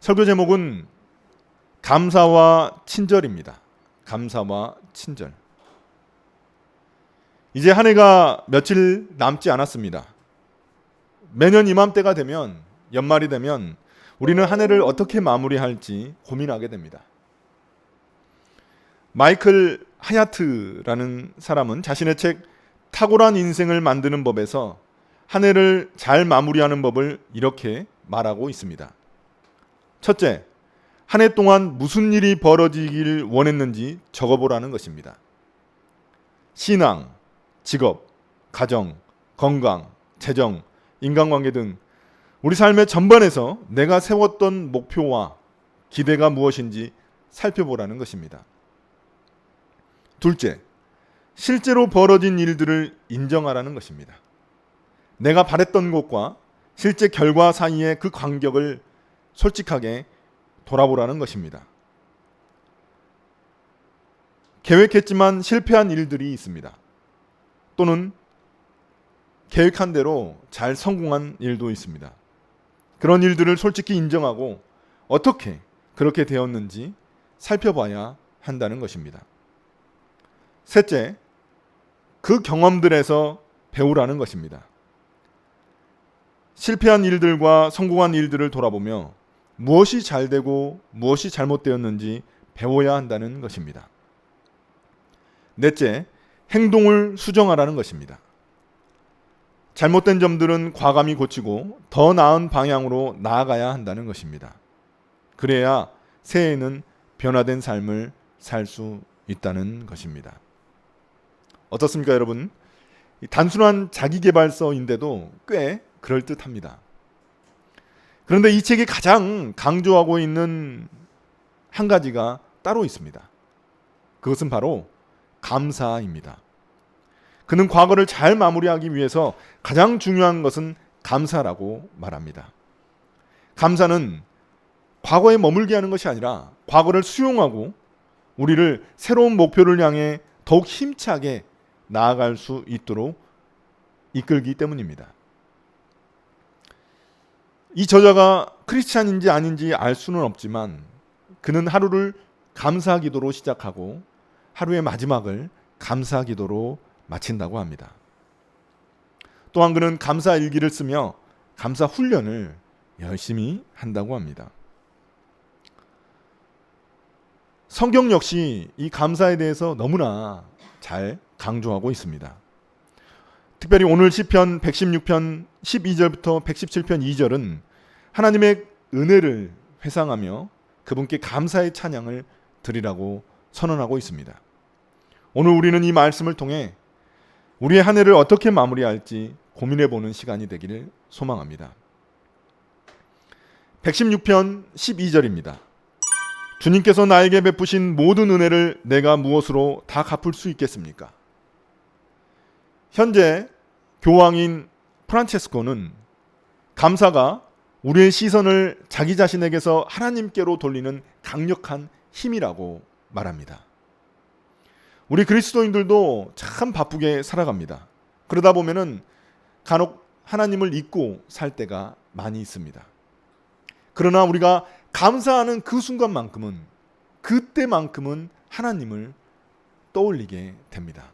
설교 제목은 감사와 친절입니다. 감사와 친절. 이제 한 해가 며칠 남지 않았습니다. 매년 이맘때가 되면, 연말이 되면 우리는 한 해를 어떻게 마무리할지 고민하게 됩니다. 마이클 하야트라는 사람은 자신의 책 탁월한 인생을 만드는 법에서 한 해를 잘 마무리하는 법을 이렇게 말하고 있습니다. 첫째, 한 해 동안 무슨 일이 벌어지길 원했는지 적어보라는 것입니다. 신앙, 직업, 가정, 건강, 재정, 인간관계 등 우리 삶의 전반에서 내가 세웠던 목표와 기대가 무엇인지 살펴보라는 것입니다. 둘째, 실제로 벌어진 일들을 인정하라는 것입니다. 내가 바랬던 것과 실제 결과 사이의 그 간격을 솔직하게 돌아보라는 것입니다. 계획했지만 실패한 일들이 있습니다. 또는 계획한 대로 잘 성공한 일도 있습니다. 그런 일들을 솔직히 인정하고 어떻게 그렇게 되었는지 살펴봐야 한다는 것입니다. 셋째, 그 경험들에서 배우라는 것입니다. 실패한 일들과 성공한 일들을 돌아보며 무엇이 잘 되고 무엇이 잘못되었는지 배워야 한다는 것입니다. 넷째, 행동을 수정하라는 것입니다. 잘못된 점들은 과감히 고치고 더 나은 방향으로 나아가야 한다는 것입니다. 그래야 새해에는 변화된 삶을 살 수 있다는 것입니다. 어떻습니까, 여러분? 단순한 자기계발서인데도 꽤 그럴듯합니다. 그런데 이 책이 가장 강조하고 있는 한 가지가 따로 있습니다. 그것은 바로 감사입니다. 그는 과거를 잘 마무리하기 위해서 가장 중요한 것은 감사라고 말합니다. 감사는 과거에 머물게 하는 것이 아니라 과거를 수용하고 우리를 새로운 목표를 향해 더욱 힘차게 나아갈 수 있도록 이끌기 때문입니다. 이 저자가 크리스찬인지 아닌지 알 수는 없지만 그는 하루를 감사 기도로 시작하고 하루의 마지막을 감사 기도로 마친다고 합니다. 또한 그는 감사 일기를 쓰며 감사 훈련을 열심히 한다고 합니다. 성경 역시 이 감사에 대해서 너무나 잘 강조하고 있습니다. 특별히 오늘 시편 116편 12절부터 117편 2절은 하나님의 은혜를 회상하며 그분께 감사의 찬양을 드리라고 선언하고 있습니다. 오늘 우리는 이 말씀을 통해 우리의 한 해를 어떻게 마무리할지 고민해보는 시간이 되기를 소망합니다. 116편 12절입니다. 주님께서 나에게 베푸신 모든 은혜를 내가 무엇으로 다 갚을 수 있겠습니까? 현재 교황인 프란체스코는 감사가 우리의 시선을 자기 자신에게서 하나님께로 돌리는 강력한 힘이라고 말합니다. 우리 그리스도인들도 참 바쁘게 살아갑니다. 그러다 보면은 간혹 하나님을 잊고 살 때가 많이 있습니다. 그러나 우리가 감사하는 그 순간만큼은, 그때만큼은 하나님을 떠올리게 됩니다.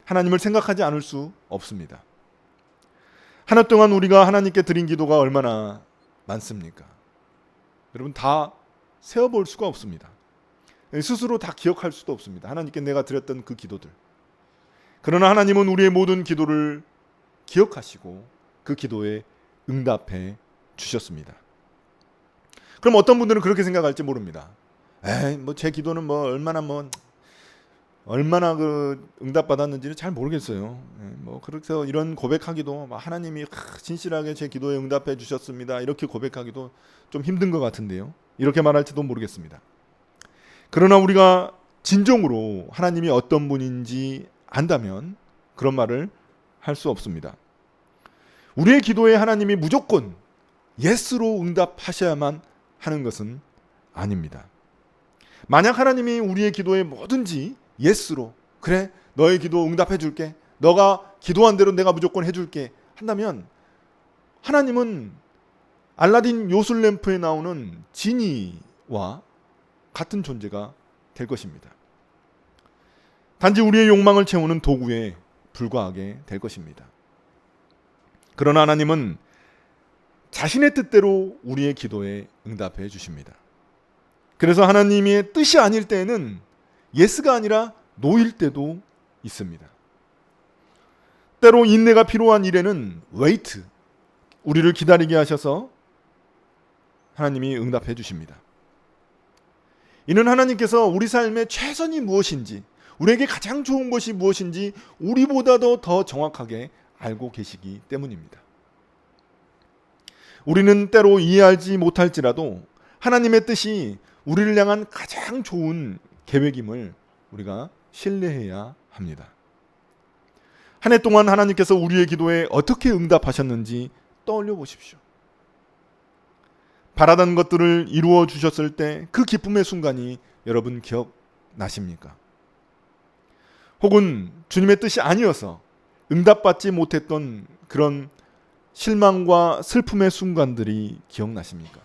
하나님을 생각하지 않을 수 없습니다. 한 해 동안 우리가 하나님께 드린 기도가 얼마나 많습니까? 여러분, 다 세어볼 수가 없습니다. 스스로 다 기억할 수도 없습니다. 하나님께 내가 드렸던 그 기도들. 그러나 하나님은 우리의 모든 기도를 기억하시고 그 기도에 응답해 주셨습니다. 그럼 어떤 분들은 그렇게 생각할지 모릅니다. 제 기도는 얼마나 그 응답받았는지는 잘 모르겠어요. 그래서 이런 고백하기도 하나님이 진실하게 제 기도에 응답해 주셨습니다. 이렇게 고백하기도 좀 힘든 것 같은데요. 이렇게 말할지도 모르겠습니다. 그러나 우리가 진정으로 하나님이 어떤 분인지 안다면 그런 말을 할 수 없습니다. 우리의 기도에 하나님이 무조건 예스로 응답하셔야만 하는 것은 아닙니다. 만약 하나님이 우리의 기도에 뭐든지 예스로, 그래 너의 기도 응답해 줄게, 너가 기도한 대로 내가 무조건 해줄게 한다면 하나님은 알라딘 요술램프에 나오는 지니와 같은 존재가 될 것입니다. 단지 우리의 욕망을 채우는 도구에 불과하게 될 것입니다. 그러나 하나님은 자신의 뜻대로 우리의 기도에 응답해 주십니다. 그래서 하나님의 뜻이 아닐 때에는 예스가 아니라 노일 때도 있습니다. 때로 인내가 필요한 일에는 웨이트, 우리를 기다리게 하셔서 하나님이 응답해 주십니다. 이는 하나님께서 우리 삶의 최선이 무엇인지, 우리에게 가장 좋은 것이 무엇인지 우리보다도 더 정확하게 알고 계시기 때문입니다. 우리는 때로 이해하지 못할지라도 하나님의 뜻이 우리를 향한 가장 좋은 계획임을 우리가 신뢰해야 합니다. 한 해 동안 하나님께서 우리의 기도에 어떻게 응답하셨는지 떠올려 보십시오. 바라던 것들을 이루어 주셨을 때 그 기쁨의 순간이 여러분 기억나십니까? 혹은 주님의 뜻이 아니어서 응답받지 못했던 그런 실망과 슬픔의 순간들이 기억나십니까?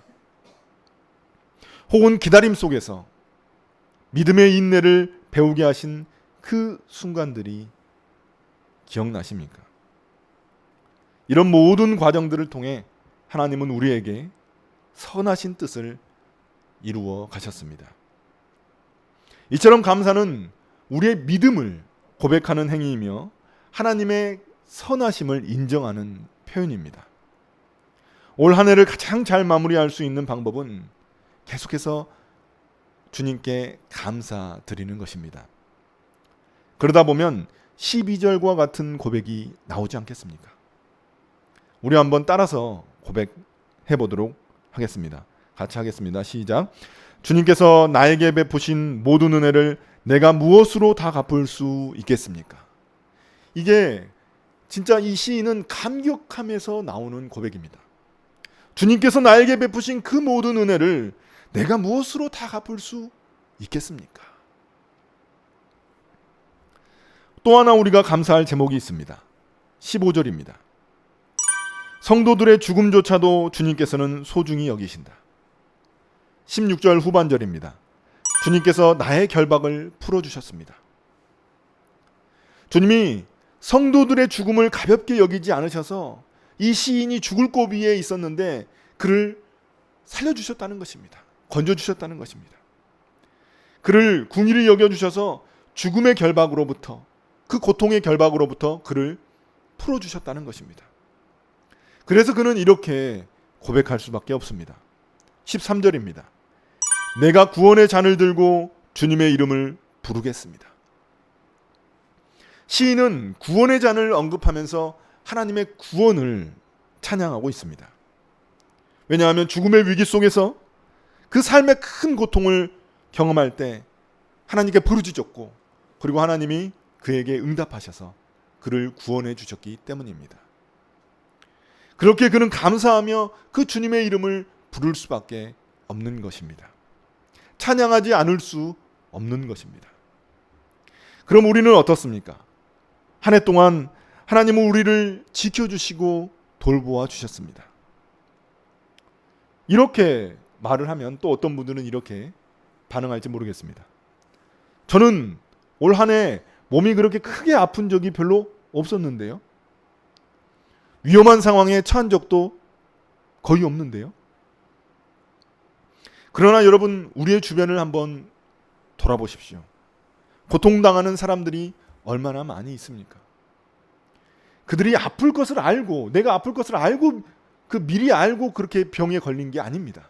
혹은 기다림 속에서 믿음의 인내를 배우게 하신 그 순간들이 기억나십니까? 이런 모든 과정들을 통해 하나님은 우리에게 선하신 뜻을 이루어 가셨습니다. 이처럼 감사는 우리의 믿음을 고백하는 행위이며 하나님의 선하심을 인정하는 표현입니다. 올 한 해를 가장 잘 마무리할 수 있는 방법은 계속해서 주님께 감사드리는 것입니다. 그러다 보면 12절과 같은 고백이 나오지 않겠습니까? 우리 한번 따라서 고백해 보도록 하겠습니다. 같이 하겠습니다. 시작. 주님께서 나에게 베푸신 모든 은혜를 내가 무엇으로 다 갚을 수 있겠습니까? 이게 진짜 이 시인은 감격하면서 나오는 고백입니다. 주님께서 나에게 베푸신 그 모든 은혜를 내가 무엇으로 다 갚을 수 있겠습니까? 또 하나 우리가 감사할 제목이 있습니다. 15절입니다. 성도들의 죽음조차도 주님께서는 소중히 여기신다. 16절 후반절입니다. 주님께서 나의 결박을 풀어주셨습니다. 주님이 성도들의 죽음을 가볍게 여기지 않으셔서 이 시인이 죽을 고비에 있었는데 그를 살려주셨다는 것입니다. 건져주셨다는 것입니다. 그를 긍휼히 여겨주셔서 죽음의 결박으로부터, 그 고통의 결박으로부터 그를 풀어주셨다는 것입니다. 그래서 그는 이렇게 고백할 수밖에 없습니다. 13절입니다. 내가 구원의 잔을 들고 주님의 이름을 부르겠습니다. 시인은 구원의 잔을 언급하면서 하나님의 구원을 찬양하고 있습니다. 왜냐하면 죽음의 위기 속에서 그 삶의 큰 고통을 경험할 때 하나님께 부르짖었고, 그리고 하나님이 그에게 응답하셔서 그를 구원해 주셨기 때문입니다. 그렇게 그는 감사하며 그 주님의 이름을 부를 수밖에 없는 것입니다. 찬양하지 않을 수 없는 것입니다. 그럼 우리는 어떻습니까? 한 해 동안 하나님은 우리를 지켜주시고 돌보아 주셨습니다. 이렇게 말을 하면 또 어떤 분들은 이렇게 반응할지 모르겠습니다. 저는 올 한 해 몸이 그렇게 크게 아픈 적이 별로 없었는데요. 위험한 상황에 처한 적도 거의 없는데요. 그러나 여러분, 우리의 주변을 한번 돌아보십시오. 고통당하는 사람들이 얼마나 많이 있습니까? 그들이 아플 것을 알고, 내가 아플 것을 알고, 미리 알고 그렇게 병에 걸린 게 아닙니다.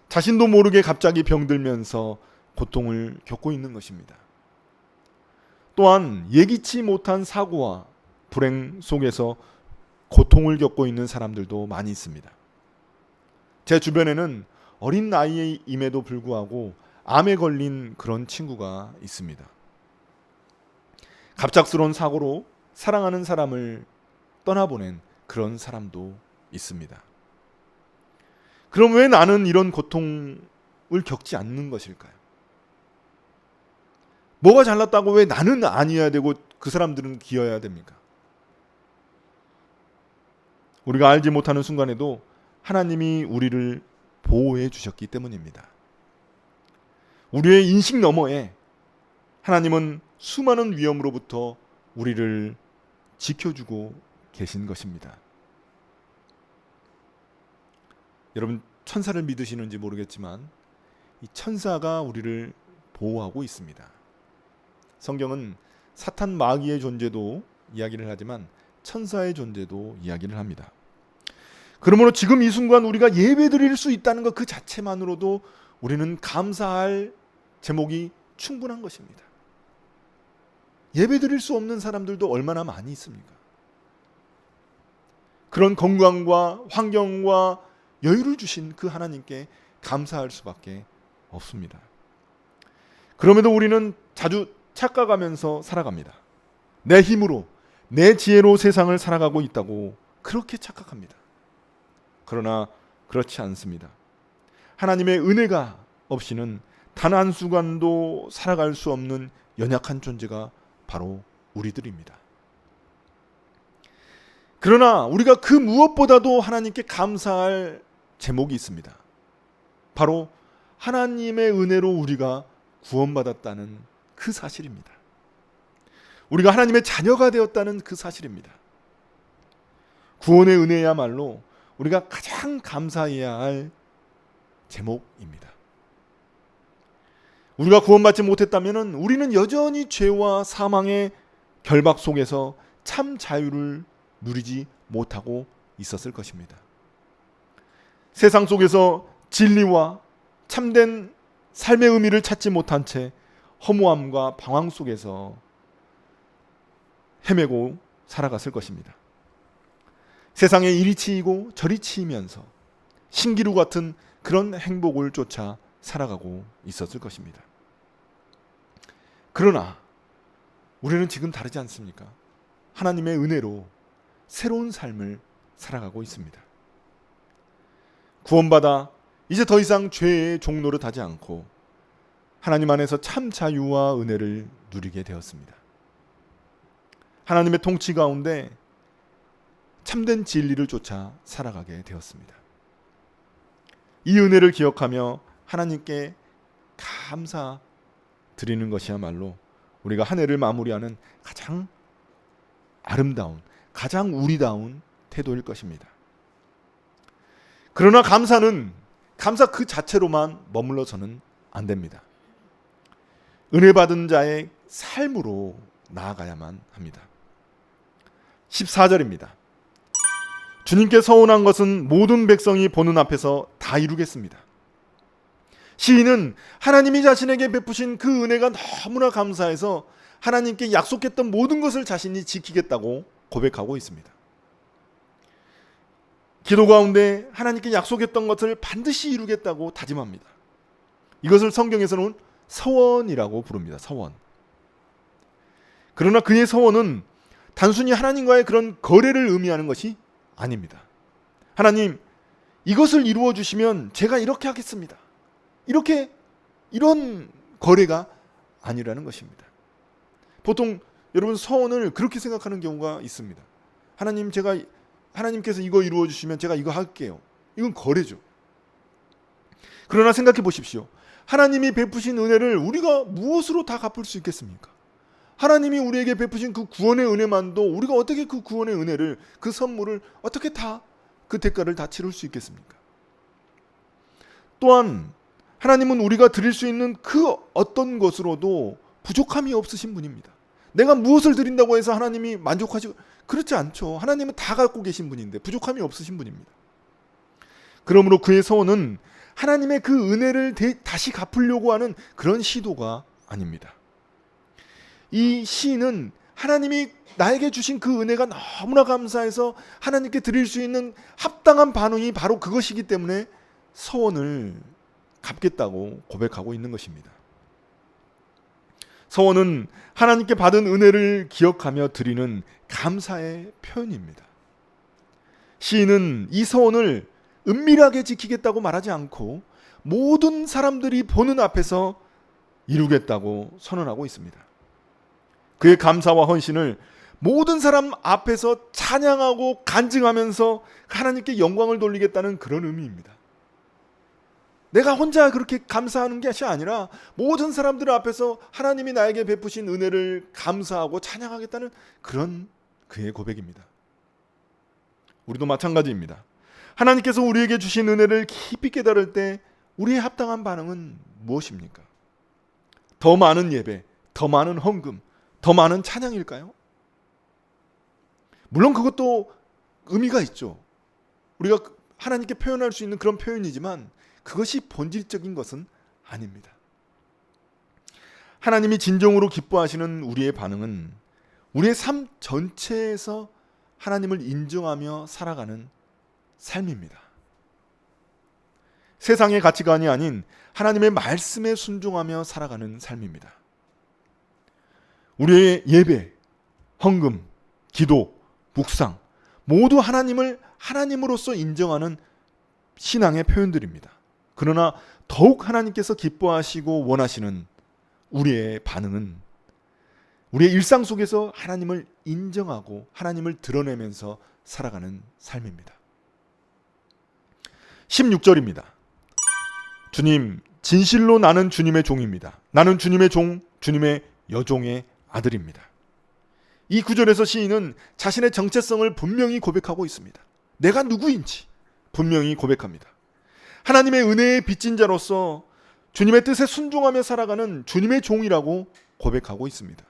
자신도 모르게 갑자기 병들면서 고통을 겪고 있는 것입니다. 또한 예기치 못한 사고와 불행 속에서 고통을 겪고 있는 사람들도 많이 있습니다. 제 주변에는 어린 나이임에도 불구하고 암에 걸린 그런 친구가 있습니다. 갑작스러운 사고로 사랑하는 사람을 떠나보낸 그런 사람도 있습니다. 그럼 왜 나는 이런 고통을 겪지 않는 것일까요? 뭐가 잘났다고 왜 나는 아니어야 되고 그 사람들은 기어야 됩니까? 우리가 알지 못하는 순간에도 하나님이 우리를 보호해 주셨기 때문입니다. 우리의 인식 너머에 하나님은 수많은 위험으로부터 우리를 지켜주고 계신 것입니다. 여러분, 천사를 믿으시는지 모르겠지만 이 천사가 우리를 보호하고 있습니다. 성경은 사탄 마귀의 존재도 이야기를 하지만 천사의 존재도 이야기를 합니다. 그러므로 지금 이 순간 우리가 예배드릴 수 있다는 것 그 자체만으로도 우리는 감사할 제목이 충분한 것입니다. 예배드릴 수 없는 사람들도 얼마나 많이 있습니까? 그런 건강과 환경과 여유를 주신 그 하나님께 감사할 수밖에 없습니다. 그럼에도 우리는 자주 착각하면서 살아갑니다. 내 힘으로, 내 지혜로 세상을 살아가고 있다고 그렇게 착각합니다. 그러나 그렇지 않습니다. 하나님의 은혜가 없이는 단 한순간도 살아갈 수 없는 연약한 존재가 바로 우리들입니다. 그러나 우리가 그 무엇보다도 하나님께 감사할 제목이 있습니다. 바로 하나님의 은혜로 우리가 구원받았다는 그 사실입니다. 우리가 하나님의 자녀가 되었다는 그 사실입니다. 구원의 은혜야말로 우리가 가장 감사해야 할 제목입니다. 우리가 구원받지 못했다면 우리는 여전히 죄와 사망의 결박 속에서 참 자유를 누리지 못하고 있었을 것입니다. 세상 속에서 진리와 참된 삶의 의미를 찾지 못한 채 허무함과 방황 속에서 헤매고 살아갔을 것입니다. 세상에 이리 치이고 저리 치이면서 신기루 같은 그런 행복을 쫓아 살아가고 있었을 것입니다. 그러나 우리는 지금 다르지 않습니까? 하나님의 은혜로 새로운 삶을 살아가고 있습니다. 구원받아 이제 더 이상 죄의 종노릇 하지 않고 하나님 안에서 참 자유와 은혜를 누리게 되었습니다. 하나님의 통치 가운데 참된 진리를 쫓아 살아가게 되었습니다. 이 은혜를 기억하며 하나님께 감사 드리는 것이야말로 우리가 한 해를 마무리하는 가장 아름다운, 가장 우리다운 태도일 것입니다. 그러나 감사는 감사 그 자체로만 머물러서는 안 됩니다. 은혜 받은 자의 삶으로 나아가야만 합니다. 14절입니다. 주님께 서원한 것은 모든 백성이 보는 앞에서 다 이루겠습니다. 시인은 하나님이 자신에게 베푸신 그 은혜가 너무나 감사해서 하나님께 약속했던 모든 것을 자신이 지키겠다고 고백하고 있습니다. 기도 가운데 하나님께 약속했던 것을 반드시 이루겠다고 다짐합니다. 이것을 성경에서는 서원이라고 부릅니다. 서원. 그러나 그의 서원은 단순히 하나님과의 그런 거래를 의미하는 것이 아닙니다. 하나님, 이것을 이루어 주시면 제가 이렇게 하겠습니다. 이런 거래가 아니라는 것입니다. 보통 여러분 서원을 그렇게 생각하는 경우가 있습니다. 하나님께서 이거 이루어 주시면 제가 이거 할게요. 이건 거래죠. 그러나 생각해 보십시오. 하나님이 베푸신 은혜를 우리가 무엇으로 다 갚을 수 있겠습니까? 하나님이 우리에게 베푸신 그 구원의 은혜만도 우리가 어떻게 그 구원의 은혜를, 그 선물을 어떻게 다 그 대가를 다 치를 수 있겠습니까? 또한 하나님은 우리가 드릴 수 있는 그 어떤 것으로도 부족함이 없으신 분입니다. 내가 무엇을 드린다고 해서 하나님이 만족하지, 그렇지 않죠. 하나님은 다 갖고 계신 분인데 부족함이 없으신 분입니다. 그러므로 그의 서원은 하나님의 그 은혜를 다시 갚으려고 하는 그런 시도가 아닙니다. 이 시인은 하나님이 나에게 주신 그 은혜가 너무나 감사해서 하나님께 드릴 수 있는 합당한 반응이 바로 그것이기 때문에 서원을 갚겠다고 고백하고 있는 것입니다. 서원은 하나님께 받은 은혜를 기억하며 드리는 감사의 표현입니다. 시인은 이 서원을 은밀하게 지키겠다고 말하지 않고 모든 사람들이 보는 앞에서 이루겠다고 선언하고 있습니다. 그의 감사와 헌신을 모든 사람 앞에서 찬양하고 간증하면서 하나님께 영광을 돌리겠다는 그런 의미입니다. 내가 혼자 그렇게 감사하는 것이 아니라 모든 사람들 앞에서 하나님이 나에게 베푸신 은혜를 감사하고 찬양하겠다는 그런 그의 고백입니다. 우리도 마찬가지입니다. 하나님께서 우리에게 주신 은혜를 깊이 깨달을 때 우리의 합당한 반응은 무엇입니까? 더 많은 예배, 더 많은 헌금, 더 많은 찬양일까요? 물론 그것도 의미가 있죠. 우리가 하나님께 표현할 수 있는 그런 표현이지만 그것이 본질적인 것은 아닙니다. 하나님이 진정으로 기뻐하시는 우리의 반응은 우리의 삶 전체에서 하나님을 인정하며 살아가는 삶입니다. 세상의 가치관이 아닌 하나님의 말씀에 순종하며 살아가는 삶입니다. 우리의 예배, 헌금, 기도, 묵상 모두 하나님을 하나님으로서 인정하는 신앙의 표현들입니다. 그러나 더욱 하나님께서 기뻐하시고 원하시는 우리의 반응은 우리의 일상 속에서 하나님을 인정하고 하나님을 드러내면서 살아가는 삶입니다. 16절입니다. 주님, 진실로 나는 주님의 종입니다. 나는 주님의 종, 주님의 여종의 아들입니다. 이 구절에서 시인은 자신의 정체성을 분명히 고백하고 있습니다. 내가 누구인지 분명히 고백합니다. 하나님의 은혜에 빚진 자로서 주님의 뜻에 순종하며 살아가는 주님의 종이라고 고백하고 있습니다.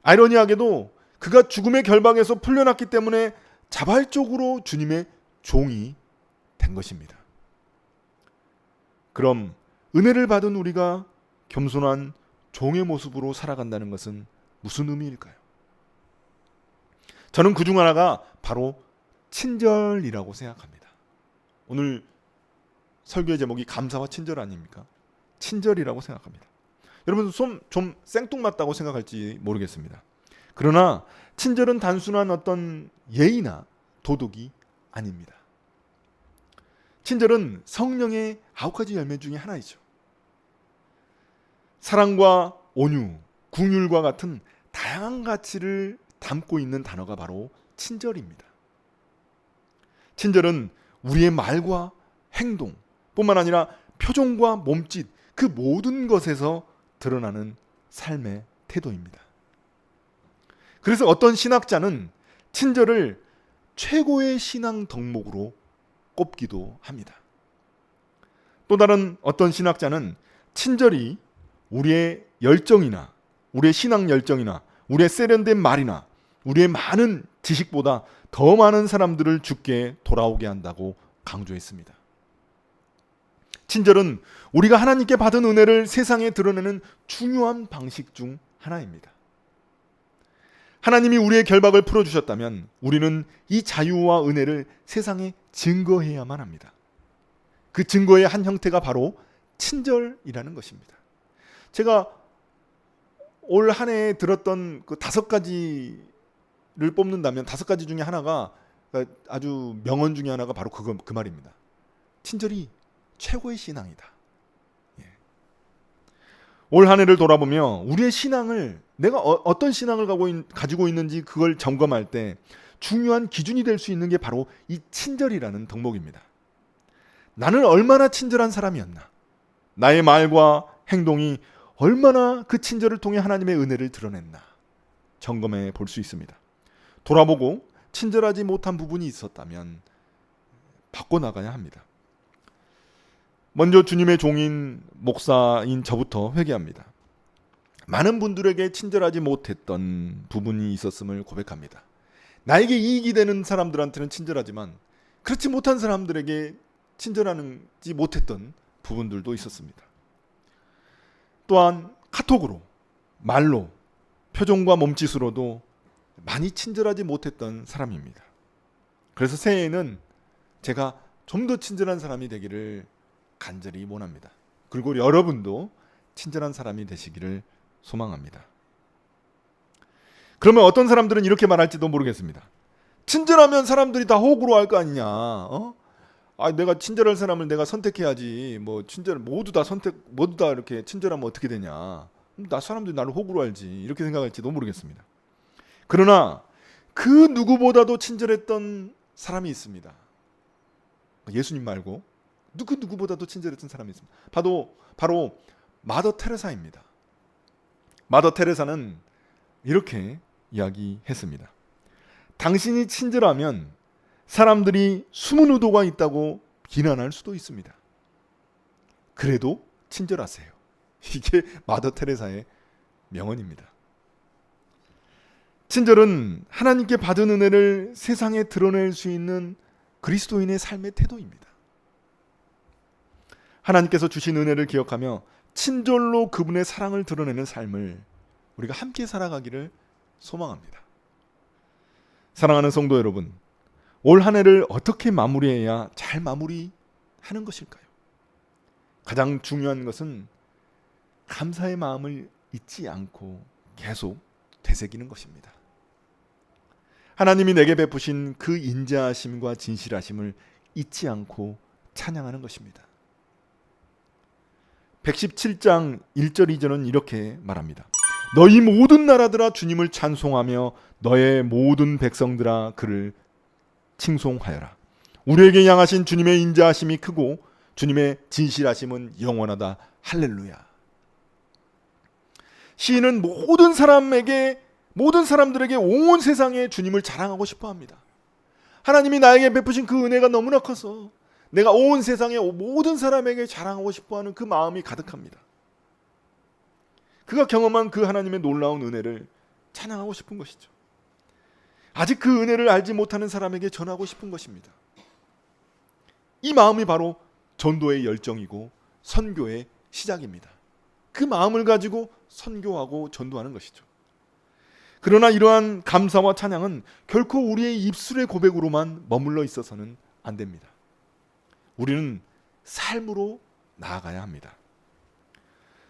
아이러니하게도 그가 죽음의 결박에서 풀려났기 때문에 자발적으로 주님의 종이 된 것입니다. 그럼 은혜를 받은 우리가 겸손한 종의 모습으로 살아간다는 것은 무슨 의미일까요? 저는 그중 하나가 바로 친절이라고 생각합니다. 오늘 설교의 제목이 감사와 친절 아닙니까? 친절이라고 생각합니다. 여러분 좀 생뚱맞다고 생각할지 모르겠습니다. 그러나 친절은 단순한 어떤 예의나 도덕이 아닙니다. 친절은 성령의 9가지 열매 중에 하나이죠. 사랑과 온유, 긍휼과 같은 다양한 가치를 담고 있는 단어가 바로 친절입니다. 친절은 우리의 말과 행동 뿐만 아니라 표정과 몸짓 그 모든 것에서 드러나는 삶의 태도입니다. 그래서 어떤 신학자는 친절을 최고의 신앙 덕목으로 꼽기도 합니다. 또 다른 어떤 신학자는 친절이 우리의 열정이나 우리의 신앙 열정이나 우리의 세련된 말이나 우리의 많은 지식보다 더 많은 사람들을 주께 돌아오게 한다고 강조했습니다. 친절은 우리가 하나님께 받은 은혜를 세상에 드러내는 중요한 방식 중 하나입니다. 하나님이 우리의 결박을 풀어주셨다면 우리는 이 자유와 은혜를 세상에 증거해야만 합니다. 그 증거의 한 형태가 바로 친절이라는 것입니다. 제가 올 한 해에 들었던 그 5가지를 뽑는다면 5가지 중에 하나가 아주 명언 중에 하나가 바로 그 말입니다. 친절이 최고의 신앙이다. 예. 올 한 해를 돌아보며 우리의 신앙을 내가 어떤 신앙을 가지고 있는지 그걸 점검할 때 중요한 기준이 될 수 있는 게 바로 이 친절이라는 덕목입니다. 나는 얼마나 친절한 사람이었나? 나의 말과 행동이 얼마나 그 친절을 통해 하나님의 은혜를 드러냈나? 점검해 볼 수 있습니다. 돌아보고 친절하지 못한 부분이 있었다면 바꿔나가야 합니다. 먼저 주님의 종인 목사인 저부터 회개합니다. 많은 분들에게 친절하지 못했던 부분이 있었음을 고백합니다. 나에게 이익이 되는 사람들한테는 친절하지만 그렇지 못한 사람들에게 친절하지 못했던 부분들도 있었습니다. 또한 카톡으로, 말로, 표정과 몸짓으로도 많이 친절하지 못했던 사람입니다. 그래서 새해에는 제가 좀 더 친절한 사람이 되기를 간절히 원합니다. 그리고 여러분도 친절한 사람이 되시기를 소망합니다. 그러면 어떤 사람들은 이렇게 말할지도 모르겠습니다. 친절하면 사람들이 다 호구로 할 거 아니냐? 내가 친절한 사람을 내가 선택해야지. 모두 다 이렇게 친절하면 어떻게 되냐? 나 사람들이 나를 호구로 알지. 이렇게 생각할지도 모르겠습니다. 그러나 그 누구보다도 친절했던 사람이 있습니다. 예수님 말고 누구보다도 친절했던 사람이 있습니다. 바로 마더 테레사입니다. 마더 테레사는 이렇게 이야기했습니다. 당신이 친절하면 사람들이 숨은 의도가 있다고 비난할 수도 있습니다. 그래도 친절하세요. 이게 마더 테레사의 명언입니다. 친절은 하나님께 받은 은혜를 세상에 드러낼 수 있는 그리스도인의 삶의 태도입니다. 하나님께서 주신 은혜를 기억하며 친절로 그분의 사랑을 드러내는 삶을 우리가 함께 살아가기를 소망합니다. 사랑하는 성도 여러분, 올 한 해를 어떻게 마무리해야 잘 마무리하는 것일까요? 가장 중요한 것은 감사의 마음을 잊지 않고 계속 되새기는 것입니다. 하나님이 내게 베푸신 그 인자하심과 진실하심을 잊지 않고 찬양하는 것입니다. 117장 1절 2절은 이렇게 말합니다. 너희 모든 나라들아 주님을 찬송하며 너의 모든 백성들아 그를 칭송하여라. 우리에게 향하신 주님의 인자하심이 크고 주님의 진실하심은 영원하다. 할렐루야. 시인은 모든 사람들에게 온 세상에 주님을 자랑하고 싶어 합니다. 하나님이 나에게 베푸신 그 은혜가 너무나 커서 내가 온 세상의 모든 사람에게 자랑하고 싶어 하는 그 마음이 가득합니다. 그가 경험한 그 하나님의 놀라운 은혜를 찬양하고 싶은 것이죠. 아직 그 은혜를 알지 못하는 사람에게 전하고 싶은 것입니다. 이 마음이 바로 전도의 열정이고 선교의 시작입니다. 그 마음을 가지고 선교하고 전도하는 것이죠. 그러나 이러한 감사와 찬양은 결코 우리의 입술의 고백으로만 머물러 있어서는 안 됩니다. 우리는 삶으로 나아가야 합니다.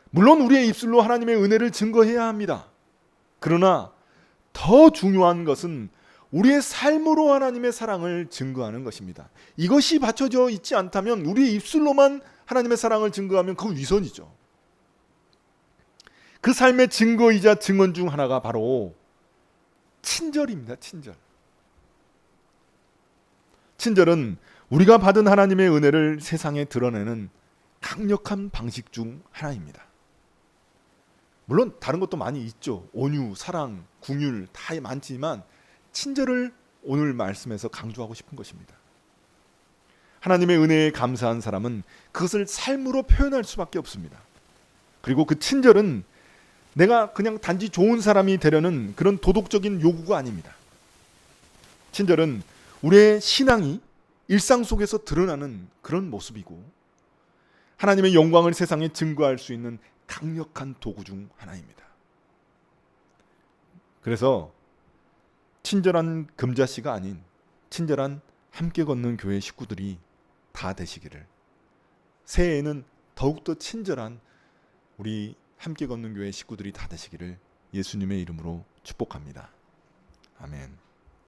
물론 우리의 입술로 하나님의 은혜를 증거해야 합니다. 그러나 더 중요한 것은 우리의 삶으로 하나님의 사랑을 증거하는 것입니다. 이것이 받쳐져 있지 않다면 우리의 입술로만 하나님의 사랑을 증거하면 그건 위선이죠. 그 삶의 증거이자 증언 중 하나가 바로 친절입니다. 친절은 우리가 받은 하나님의 은혜를 세상에 드러내는 강력한 방식 중 하나입니다. 물론 다른 것도 많이 있죠. 온유, 사랑, 긍휼 다 많지만 친절을 오늘 말씀에서 강조하고 싶은 것입니다. 하나님의 은혜에 감사한 사람은 그것을 삶으로 표현할 수밖에 없습니다. 그리고 그 친절은 내가 그냥 단지 좋은 사람이 되려는 그런 도덕적인 요구가 아닙니다. 친절은 우리의 신앙이 일상 속에서 드러나는 그런 모습이고 하나님의 영광을 세상에 증거할 수 있는 강력한 도구 중 하나입니다. 그래서 친절한 금자씨가 아닌 친절한 함께 걷는 교회 식구들이 다 되시기를, 새해에는 더욱더 친절한 우리 함께 걷는 교회 식구들이 다 되시기를 예수님의 이름으로 축복합니다. 아멘.